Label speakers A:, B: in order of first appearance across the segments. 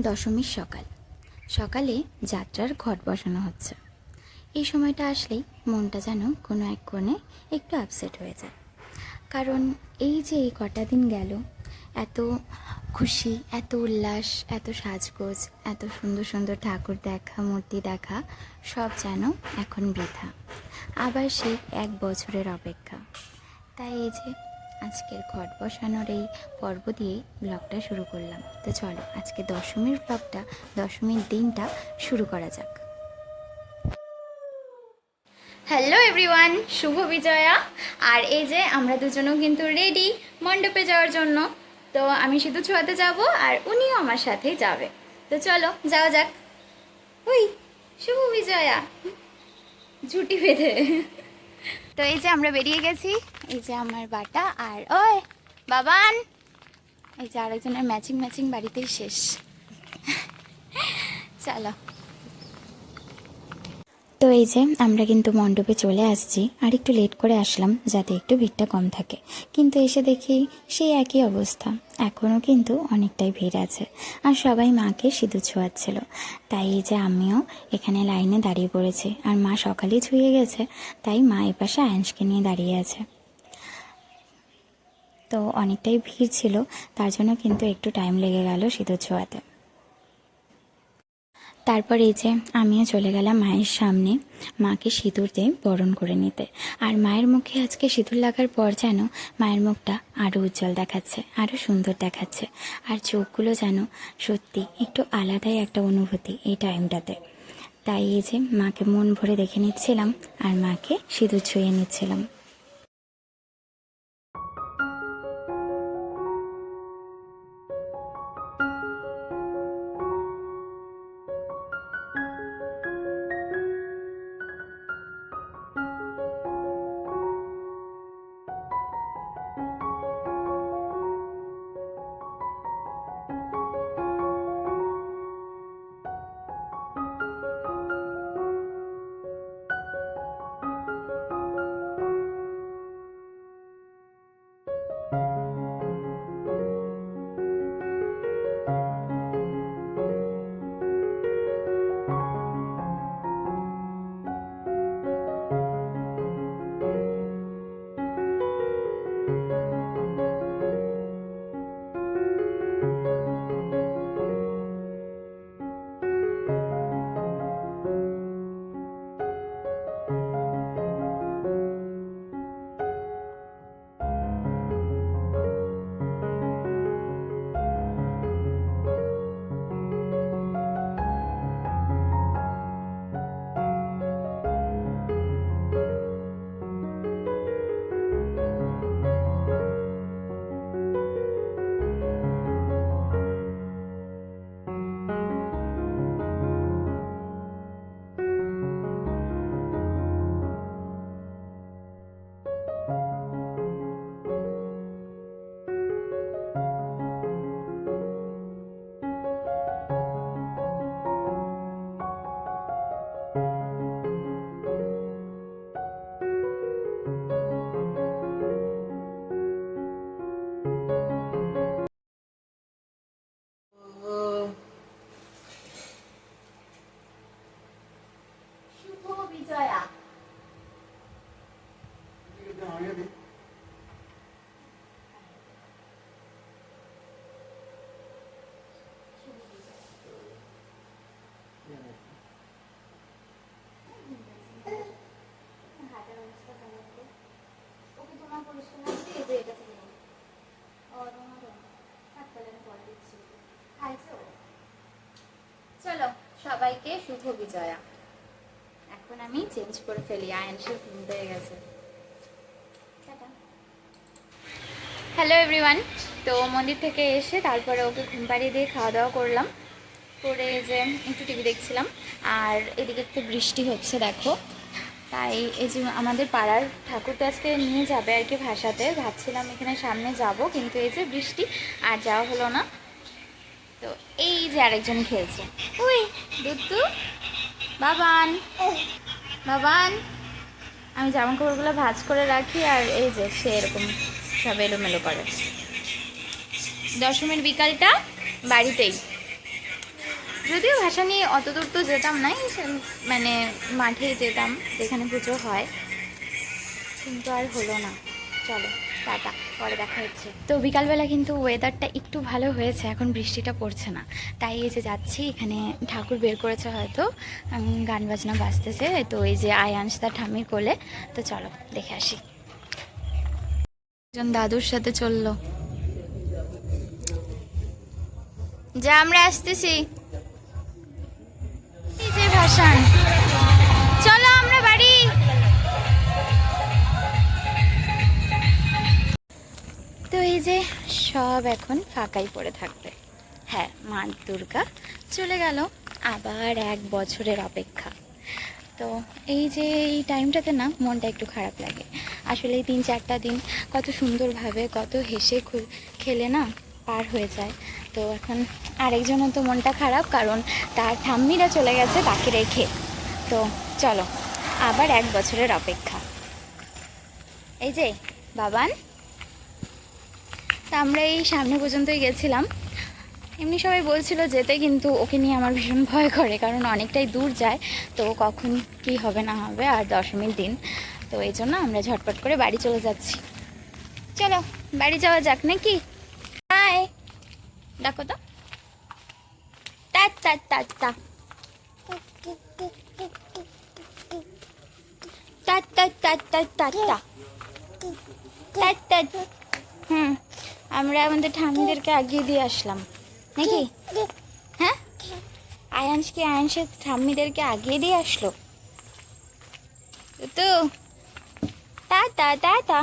A: দশমীর সকালে যাত্রার ঘট বসানো হচ্ছে। এই সময়টা আসলেই মনটা যেন কোনো এক কোণে একটু আপসেট হয়ে যায়। কারণ এই যে এই কটা দিন গেল, এত খুশি, এত উল্লাস, এত সাজগোজ, এত সুন্দর সুন্দর ঠাকুর দেখা, মূর্তি দেখা, সব যেন এখন বৃথা। আবার সেই 1 বছরের অপেক্ষা। তাই এই যে আজকের ঘট বসানোর এই পর্ব দিয়ে ব্লগটা শুরু করলাম। তো চলো আজকে দশমীর ব্লগটা, দশমীর দিনটা শুরু করা যাক। হ্যালো এভরিওয়ান, শুভ বিজয়া। আর এই যে আমরা দুজনেও কিন্তু রেডি মণ্ডপে যাওয়ার জন্য। তো আমি সিঁদুর ছোঁয়াতে যাব আর উনিও আমার সাথেই যাবে। তো চলো যাওয়া যাক। ওই শুভ বিজয়া ঝুটি বেঁধে। তো এই যে আমরা বেরিয়ে গেছি। এই যে আমার বাটা আর ওই বাবান, এই যে আরেকজনের ম্যাচিং ম্যাচিং বাড়িতেই শেষ। চলো। তো এই যে আমরা কিন্তু মণ্ডপে চলে আসছি, আর একটু লেট করে আসলাম যাতে একটু ভিড়টা কম থাকে। কিন্তু এসে দেখি সেই একই অবস্থা, এখনও কিন্তু অনেকটাই ভিড় আছে। আর সবাই মাকে সিঁদুর ছোঁয়াচ্ছিল। তাই এই যে আমিও এখানে লাইনে দাঁড়িয়ে পড়েছি। আর মা সকালেই ছুঁয়ে গেছে, তাই মা এপাশে আয়েশকে নিয়ে দাঁড়িয়ে আছে। তো অনেকটাই ভিড় ছিল, তার জন্য কিন্তু একটু টাইম লেগে গেল সিঁদুর ছোঁয়াতে। তারপর এই যে আমিও চলে গেলাম মায়ের সামনে, মাকে সিঁদুর দিয়ে বরণ করে নিতে। আর মায়ের মুখে আজকে সিঁদুর লাগার পর যেন মায়ের মুখটা আরও উজ্জ্বল দেখাচ্ছে, আরও সুন্দর দেখাচ্ছে। আর চোখগুলো যেন সত্যি একটু আলাদাই একটা অনুভূতি এই টাইমটাতে। তাই এই যে মাকে মন ভরে দেখে নিচ্ছিলাম আর মাকে সিঁদুর ছুঁয়ে নিচ্ছিলাম। শুভ বিজয়া। চলো সবাইকে শুভ বিজয়া। এখন আমি চেঞ্জ করে ফেলি, আয়েশে ঘুম পেয়ে গেছে। Hello everyone. তো মন্দির থেকে এসে তারপরে ওকে ঘুম পাড়িয়ে দিয়ে খাওয়া দাওয়া করলাম, করে যে একটু টিভি দেখছিলাম। আর এদিকে একটু বৃষ্টি হচ্ছে দেখো। তাই এই যে আমাদের পাড়ার ঠাকুরটা আজকে নিয়ে যাবে আর কি ভাসাতে, ভাবছিলাম এখানে সামনে যাব, কিন্তু এই যে বৃষ্টি আর যাওয়া হলো না। তো এই যে আরেকজন খেলছে, ওই দুত্তু বাবান। বাবান, আমি জামা কাপড়গুলো ভাঁজ করে রাখি আর এই যে সে এরকম সব এলোমেলো করে। দশমীর বিকালটা বাড়িতেই যদিও ভাসানি অত দূর তো যেতাম না, মানে মাঠে যেতাম যেখানে পুজো হয়, কিন্তু আর হলো না। চলো টাটা, পরে দেখা হচ্ছে। তো বিকালবেলা কিন্তু ওয়েদারটা একটু ভালো হয়েছে, এখন বৃষ্টিটা পড়ছে না, তাই এই যে যাচ্ছি। এখানে ঠাকুর বের করেছে হয়তো, গান বাজনা বাজতেছে, তো এই যে আয়াংশ তার ঠাম্মির কোলে। তো চলো দেখে আসি। একজন দাদুর সাথে চললো, যা আমরা আসতেছি। এই যে ভাসান, চলো আমরা বাড়ি। তো এই যে সব এখন ফাঁকাই পড়ে থাকবে। হ্যাঁ, মা দুর্গা চলে গেল, আবার 1 বছরের অপেক্ষা। তো এই যে এই টাইমটাতে না মনটা একটু খারাপ লাগে আসলে। এই 3-4টা দিন কত সুন্দরভাবে, কত হেসে খেলে না পার হয়ে যায়। তো এখন আরেকজনের তো মনটা খারাপ, কারণ তার ঠাম্মিরা চলে গেছে তাকে রেখে। তো চলো, আবার 1 বছরের অপেক্ষা। এই যে বাবান, তা আমরা এই সামনে পর্যন্তই গেছিলাম। এমনি সবাই বলছিল যেতে, কিন্তু ওকে নিয়ে আমার ভীষণ ভয় করে, কারণ অনেকটাই দূর যায়। তো কখন কি হবে না হবে, আর দশমীর দিন, তো এই জন্য আমরা ঝটপট করে বাড়ি চলে যাচ্ছি। চলো বাড়ি যাওয়া যাক নাকি? হাই, ডাকো তো। টা টা টা টা টা টা টা টা টা টা টা টা। আমরা আমাদের ঠাম্মিদেরকে আগিয়ে দিয়ে আসলাম নাকি? হ্যাঁ, আয়াংশকে, আয়াংশের ঠাম্মিদেরকে আগিয়ে দিয়ে আসলো তো। Tata tata.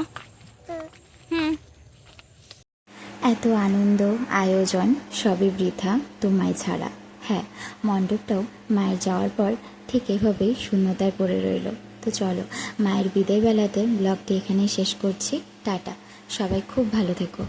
A: এত আনন্দ আয়োজন সবই বৃথা তোমায় ছাড়া। হ্যাঁ, মণ্ডপটাও মায়ের যাওয়ার পর ঠিক এভাবেই শূন্যতায় পড়ে রইল। তো চলো, মায়ের বিদায় বেলাতে ব্লগটি এখানেই শেষ করছি। টাটা, সবাই খুব ভালো থেকো।